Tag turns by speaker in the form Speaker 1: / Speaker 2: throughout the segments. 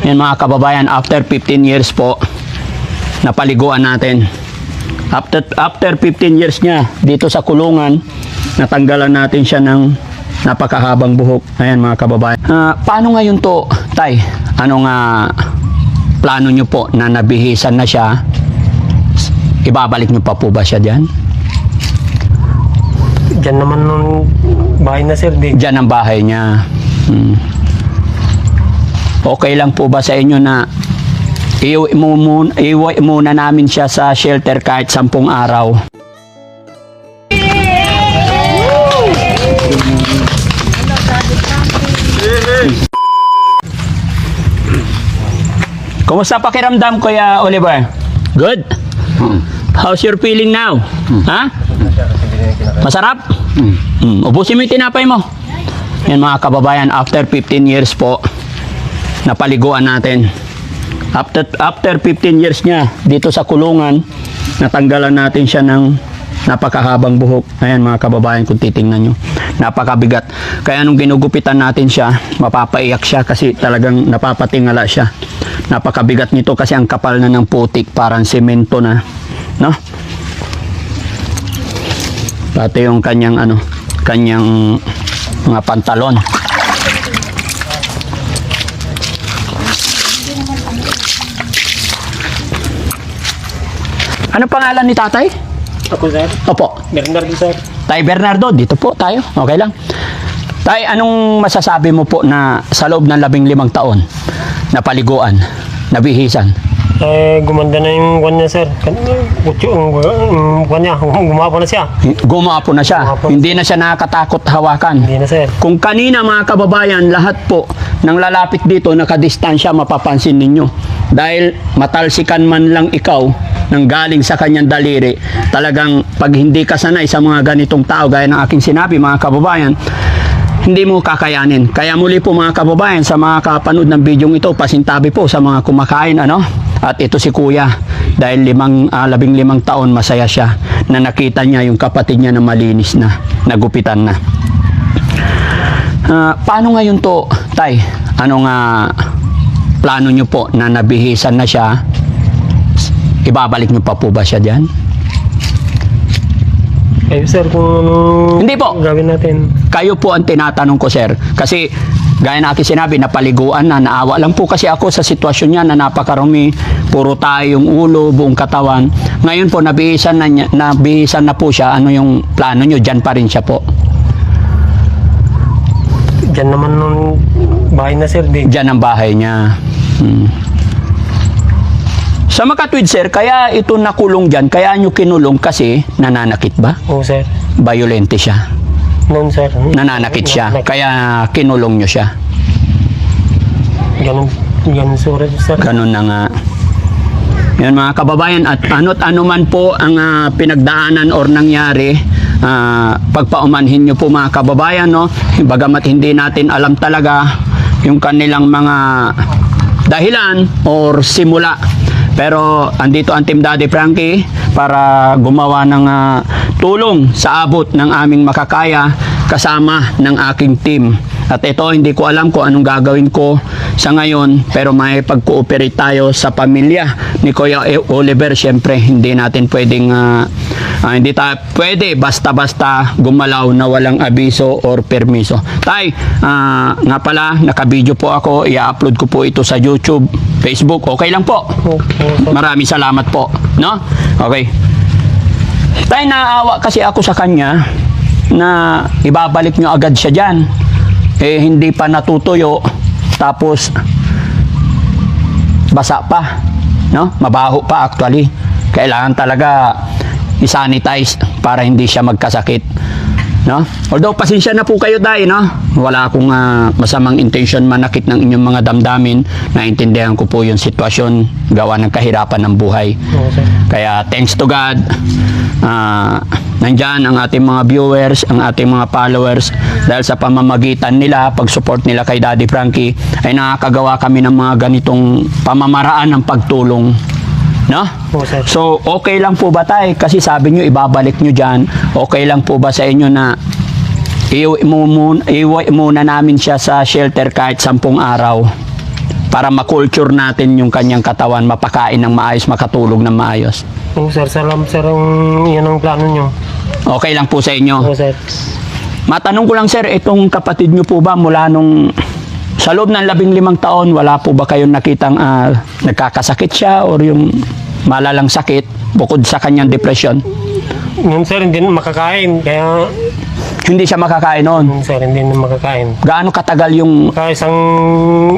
Speaker 1: Yan mga kababayan, after 15 years po, napaliguan natin. After 15 years niya dito sa kulungan, natanggalan natin siya ng napakahabang buhok. Ayan mga kababayan. Paano ngayon to, Tay? Anong plano nyo po na nabihisan na siya? Ibabalik nyo pa po ba siya dyan?
Speaker 2: Diyan naman ng bahay na sir.
Speaker 1: Dyan ang bahay niya. Okay lang po ba sa inyo na iuwi muna namin siya sa shelter kahit 10 araw? Kumusta pakiramdam, Kuya Oliver? Good? How's your feeling now? Ha? Masarap? Ubusin mo yung tinapay mo. Yan mga kababayan, after 15 years po, napaliguan natin. After 15 years niya dito sa kulungan, natanggalan natin siya ng napakahabang buhok. Ayan mga kababayan, kung titingnan nyo, napakabigat. Kaya nung ginugupitan natin siya, mapapaiyak siya kasi talagang napapatingala siya. Napakabigat nito kasi ang kapal na ng putik, parang semento na, no? Pati yung kanyang kanyang mga pantalon. Ano pangalan ni tatay?
Speaker 2: Ako sir?
Speaker 1: Opo.
Speaker 2: Bernardo sir.
Speaker 1: Tay Bernardo, dito po tayo. Okay lang. Tay, anong masasabi mo po na sa loob ng 15 taon napaliguan, nabihisan?
Speaker 2: Gumanda na yung kanya sir. Gumapo na siya.
Speaker 1: Gumapo na siya. Hindi na siya nakakatakot hawakan.
Speaker 2: Hindi na sir.
Speaker 1: Kung kanina mga kababayan, lahat po ng lalapit dito nakadistansya, mapapansin ninyo. Dahil matalsikan man lang ikaw nang galing sa kanyang daliri, talagang pag hindi ka sanay sa mga ganitong tao, gaya ng aking sinabi mga kababayan, hindi mo kakayanin. Kaya muli po mga kababayan, sa mga kapanood ng video ito, pasintabi po sa mga kumakain, At ito si Kuya, dahil 15 taon masaya siya na nakita niya yung kapatid niya na malinis na, nagupitan na. Paano ngayon to, Tay? Anong plano nyo po na nabihisan na siya? Ibabalik nyo pa po ba siya dyan?
Speaker 2: Sir, kung
Speaker 1: Hindi po.
Speaker 2: gawin natin.
Speaker 1: Kayo po ang tinatanong ko, sir. Kasi gaya na aking sinabi, napaliguan na, naawa lang po kasi ako sa sitwasyon niya na napakarumi, puro tayo yung ulo, buong katawan. Ngayon po, nabihisan na po siya. Ano yung plano nyo? Dyan pa rin siya po.
Speaker 2: Diyan naman ng bahay na sir.
Speaker 1: Dyan ang bahay niya. Sa makatwid, sir, kaya ito nakulong dyan, kaya nyo kinulong kasi nananakit ba?
Speaker 2: Oo sir.
Speaker 1: Violente siya.
Speaker 2: Noon sir.
Speaker 1: Nananakit siya, kaya kinulong nyo siya.
Speaker 2: Ganun sir.
Speaker 1: Ganun na nga. Yan mga kababayan, at ano't ano man po ang pinagdaanan or nangyari, pagpaumanhin nyo po mga kababayan, no? Bagamat hindi natin alam talaga yung kanilang mga dahilan or simula. Pero andito ang Team Daddy Frankie para gumawa ng tulong sa abot ng aming makakaya kasama ng aking team. At ito, hindi ko alam kung anong gagawin ko sa ngayon, pero may pag-cooperate tayo sa pamilya ni Kuya Oliver. Siyempre, hindi natin pwedeng hindi tayo pwede basta-basta gumalaw na walang abiso or permiso. Tay, nga pala, naka-video po ako, i-upload ko po ito sa YouTube, Facebook, okay lang po?
Speaker 2: Okay.
Speaker 1: Maraming salamat po, no? Okay. Tay, naawa kasi ako sa kanya na ibabalik nyo agad siya dyan. Hindi pa natutuyo, tapos basa pa, no? Mabaho pa actually. Kailangan talaga i-sanitize para hindi siya magkasakit, no? Although pasensya na po kayo dahil, no? Wala akong masamang intention manakit ng inyong mga damdamin. Naintindihan ko po yung sitwasyon, gawa ng kahirapan ng buhay.
Speaker 2: Okay.
Speaker 1: Kaya thanks to God, nandyan ang ating mga viewers, ang ating mga followers, dahil sa pamamagitan nila, pag-support nila kay Daddy Frankie, ay nakakagawa kami ng mga ganitong pamamaraan ng pagtulong, no?
Speaker 2: Okay.
Speaker 1: So, okay lang po ba tayo? Kasi sabi nyo, ibabalik nyo dyan. Okay lang po ba sa inyo na iuwi muna namin siya sa shelter kahit 10 araw? para makulture natin yung kanyang katawan, mapakain ng maayos, makatulog ng maayos.
Speaker 2: Oo sir, salamat sir, yan ang plano nyo.
Speaker 1: Okay lang po sa inyo.
Speaker 2: Oo sir.
Speaker 1: Matanong ko lang sir, itong kapatid nyo po ba mula nung sa loob ng 15 taon, wala po ba kayong nakitang nagkakasakit siya or yung malalang sakit bukod sa kanyang depression?
Speaker 2: Yun sir, hindi na makakain, kaya
Speaker 1: Hindi siya makakain noon.
Speaker 2: yun sir, hindi na makakain.
Speaker 1: Gaano katagal yung...
Speaker 2: Kaya isang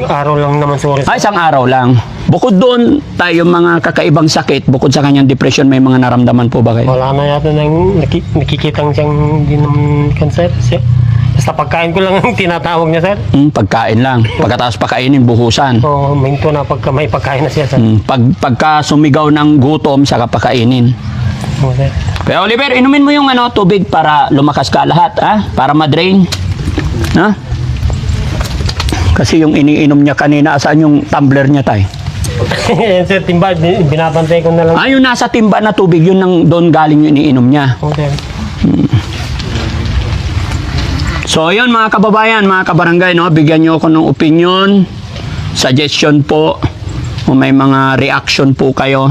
Speaker 2: araw lang naman sorry sir.
Speaker 1: Isang araw lang. Bukod doon, tayo mga kakaibang sakit, bukod sa kanyang depression, may mga naramdaman po ba kayo?
Speaker 2: Wala na yata nang nakikitang siyang hindi naman cancer siya. Basta pagkain ko lang ang tinatawag niya sir.
Speaker 1: Pagkain lang. Pagkatapos pakainin, buhusan.
Speaker 2: Oo, minto na pagka may pagkain na siya sir.
Speaker 1: Pagka sumigaw ng gutom, saka pakainin.
Speaker 2: Oo sir.
Speaker 1: Kaya Oliver, inumin mo yung tubig para lumakas ka lahat, para ma-drain. Ha? Kasi yung iniinom niya kanina, saan yung tumbler niya tay?
Speaker 2: Yan sir, timba, binabantay ko na lang.
Speaker 1: Yung nasa timba na tubig, yun nang doon galing yung iniinom niya.
Speaker 2: Oo sir.
Speaker 1: So yun mga kababayan, mga kabarangay, bigyan niyo ako ng opinion, suggestion po, kung may mga reaction po kayo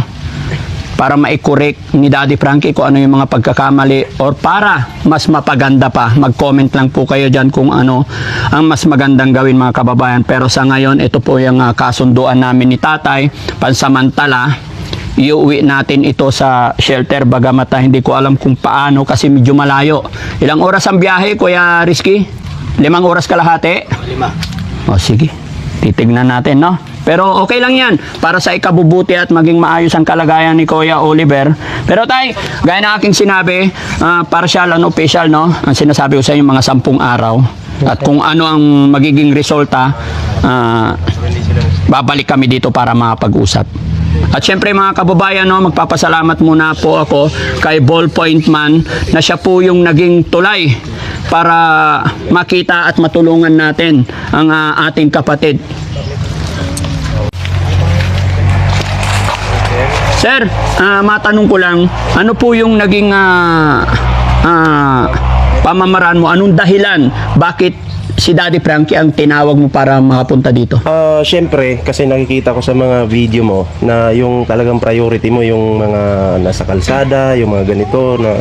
Speaker 1: para ma-correct ni Daddy Frankie kung ano yung mga pagkakamali or para mas mapaganda pa. Mag-comment lang po kayo dyan kung ano ang mas magandang gawin mga kababayan. Pero sa ngayon, ito po yung kasunduan namin ni Tatay. Pansamantala, iuwi natin ito sa shelter bagamat hindi ko alam kung paano kasi medyo malayo. Ilang oras ang biyahe, Kuya Rizky? 5 oras kalahati? 5. O sige, titignan natin, no? Pero okay lang yan para sa ikabubuti at maging maayos ang kalagayan ni Kuya Oliver. Pero tay, gaya na aking sinabi, partial and official, no? Ang sinasabi ko sa inyo mga 10 araw. At kung ano ang magiging resulta, babalik kami dito para makapag-usap. At syempre mga kababayan, magpapasalamat muna po ako kay Ballpoint Man na siya po yung naging tulay para makita at matulungan natin ang ating kapatid. Sir, matanong ko lang, ano po yung naging pamamaraan mo? Anong dahilan? Bakit si Daddy Frankie ang tinawag mo para makapunta dito?
Speaker 3: Siyempre, kasi nakikita ko sa mga video mo na yung talagang priority mo yung mga nasa kalsada, yung mga ganito, na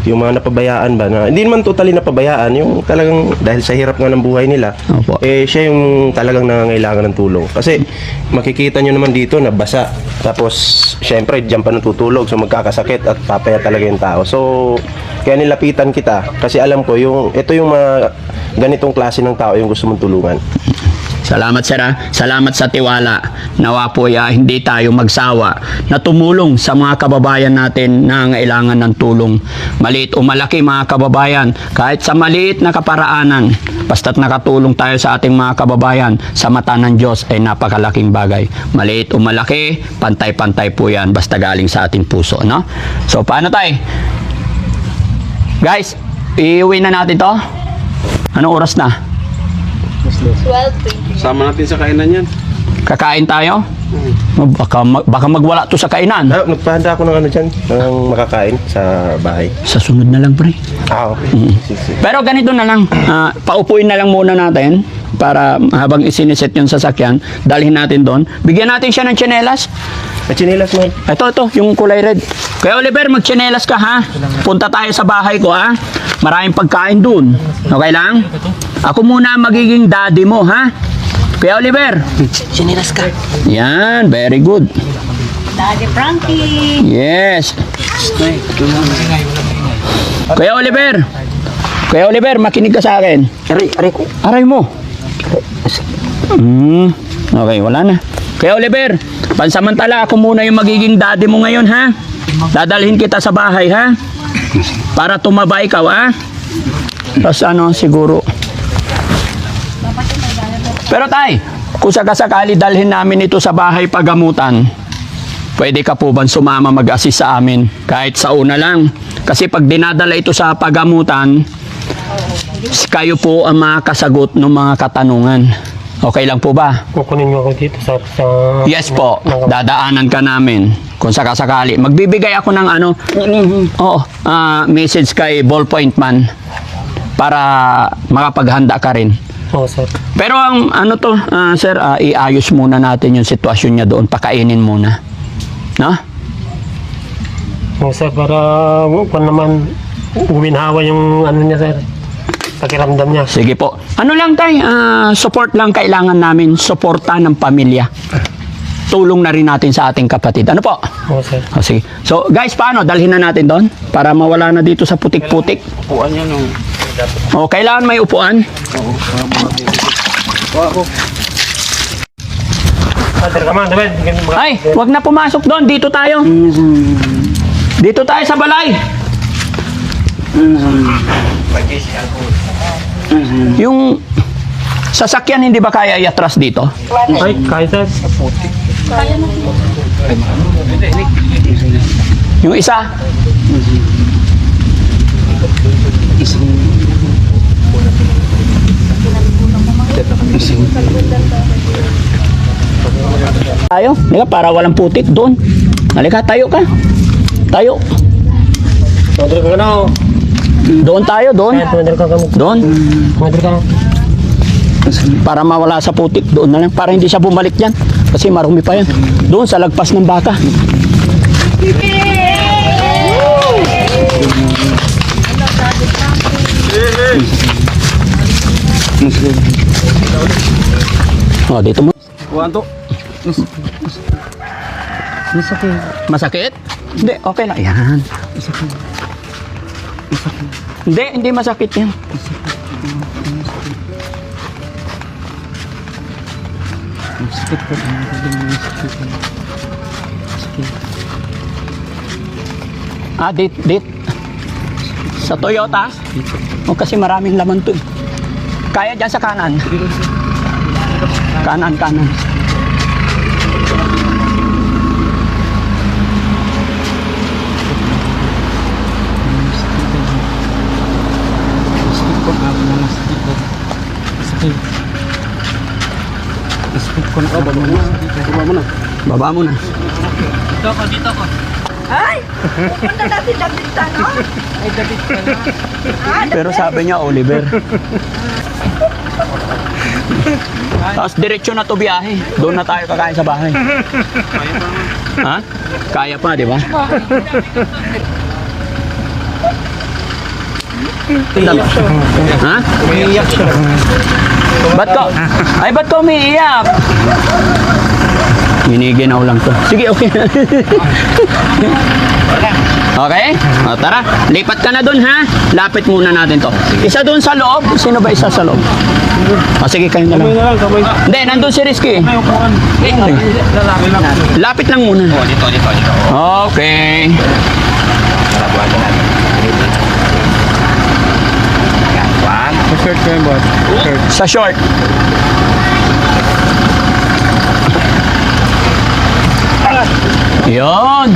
Speaker 3: yung mga napabayaan ba, na hindi naman totally napabayaan, yung talagang dahil sa hirap nga ng buhay nila,
Speaker 1: Opo.
Speaker 3: siya yung talagang nangangailangan ng tulong. Kasi makikita nyo naman dito na basa, tapos siyempre diyan pa natutulog, so magkakasakit at papaya talaga yung tao. So, kaya nilapitan kita kasi alam ko ito yung mga ganitong klase ng tao yung gusto mong tulungan.
Speaker 1: Salamat sir, salamat sa tiwala. Nawa po hindi tayo magsawa na tumulong sa mga kababayan natin na nangailangan ng tulong. Maliit o malaki mga kababayan, kahit sa maliit na kaparaanan, basta't nakatulong tayo sa ating mga kababayan, sa mata ng Diyos ay napakalaking bagay. Maliit o malaki, pantay-pantay po yan, basta galing sa ating puso, no? So paano tayo? Guys, iuwi na natin to? Anong oras na?
Speaker 4: 12:20.
Speaker 5: Sama natin sa kainan yan.
Speaker 1: Kakain tayo? Baka magwala to sa kainan.
Speaker 3: Nagpahanda ako ng ano dyan, ng makakain sa bahay.
Speaker 1: Sa sunod na lang, pre.
Speaker 3: Okay. Sige.
Speaker 1: Pero ganito na lang, paupuin na lang muna natin para habang isiniset yung sasakyan, dalhin natin doon. Bigyan natin siya ng tsinelas.
Speaker 3: Chinelas mo.
Speaker 1: Ito, yung kulay red. Kaya Oliver, magtsinelas ka ha. Punta tayo sa bahay ko ha. Maraming pagkain doon. Okay lang? Ako muna magiging daddy mo ha. Kaya Oliver.
Speaker 4: Sinilas ka.
Speaker 1: Yan, very good.
Speaker 4: Daddy Frankie.
Speaker 1: Yes. Kuya Oliver, makinig ka sa akin.
Speaker 2: Aray ko.
Speaker 1: Aray mo. Okay, wala na. Kuya Oliver, pansamantala ako muna yung magiging daddy mo ngayon ha. Dadalhin kita sa bahay ha. Para tumaba ikaw ha. Tapos siguro. Pero tay, kung sakasakali dalhin namin ito sa bahay pagamutan, pwede ka po bang sumama mag-assist sa amin? Kahit sa una lang. Kasi pag dinadala ito sa pagamutan, kayo po ang makakasagot ng mga katanungan. Okay lang po ba?
Speaker 2: Kukunin nyo ako dito sa
Speaker 1: Yes po, dadaanan ka namin. Kung sakasakali. Magbibigay ako ng message kay Ballpoint Man para makapaghanda ka rin.
Speaker 2: Oo, sir.
Speaker 1: Pero ang ano to, sir, iayos muna natin yung sitwasyon niya doon, pakainin muna. No?
Speaker 2: Oo, sir, para kung naman uminhawa yung ano niya, sir. Pakiramdam niya.
Speaker 1: Sige po. Ano lang tay, support lang kailangan namin, suporta ng pamilya. Tulong na rin natin sa ating kapatid. Ano po?
Speaker 2: Oo, sir.
Speaker 1: O, sige. So, guys, paano? Dalhin na natin doon para mawala na dito sa putik-putik.
Speaker 3: Upuan yan yung...
Speaker 1: O, kailangan may upuan.
Speaker 2: Sir, come on, David.
Speaker 1: Ay, wag na pumasok doon. Dito tayo. Dito tayo sa balay. Yung sasakyan hindi ba kaya iatras dito?
Speaker 2: Ay, kaya, sir.
Speaker 1: Yung isa? Tayo, halika para walang putik doon. Halika, tayo ka. Tayo.
Speaker 2: Tumadal ka na, oh.
Speaker 1: Doon tayo, doon.
Speaker 2: Kaya, tumadal ka kami.
Speaker 1: Doon.
Speaker 2: Tumadal ka.
Speaker 1: Para mawala sa putik, doon na lang. Para hindi siya bumalik dyan. Kasi marumi pa yan. Doon sa lagpas ng baka. Oh, dito mo.
Speaker 3: Kuwanto.
Speaker 1: Masakit? Hindi, okay lang. Yan. Hindi masakit yan. Dit. Sa Toyota? O kasi maraming laman to eh. Kaya dyan sa kanan. Kanan. Baba mo na.
Speaker 2: Dito ko.
Speaker 4: Ay! Pupunta natin David sa no? Ay, David ka na.
Speaker 1: Pero sabi niya, Oliver. Tapos diretso na to biyahe. Doon na tayo kakain sa bahay. Ha? Kaya pa, di ba? Ha?
Speaker 3: Umiiyak siya.
Speaker 1: Ba't ka umiiyak? Miniginaw lang to. Sige, okay. Okay? O, tara. Lipat ka na dun, ha? Lapit muna natin to. Isa dun sa loob. Sino ba isa sa loob? O, sige, kayo na lang. Hindi, nandun si Rizky. Lapit lang muna.
Speaker 3: Dito.
Speaker 1: Okay.
Speaker 3: Shirt ko yung boss. Shirt.
Speaker 1: Sa short. Yun.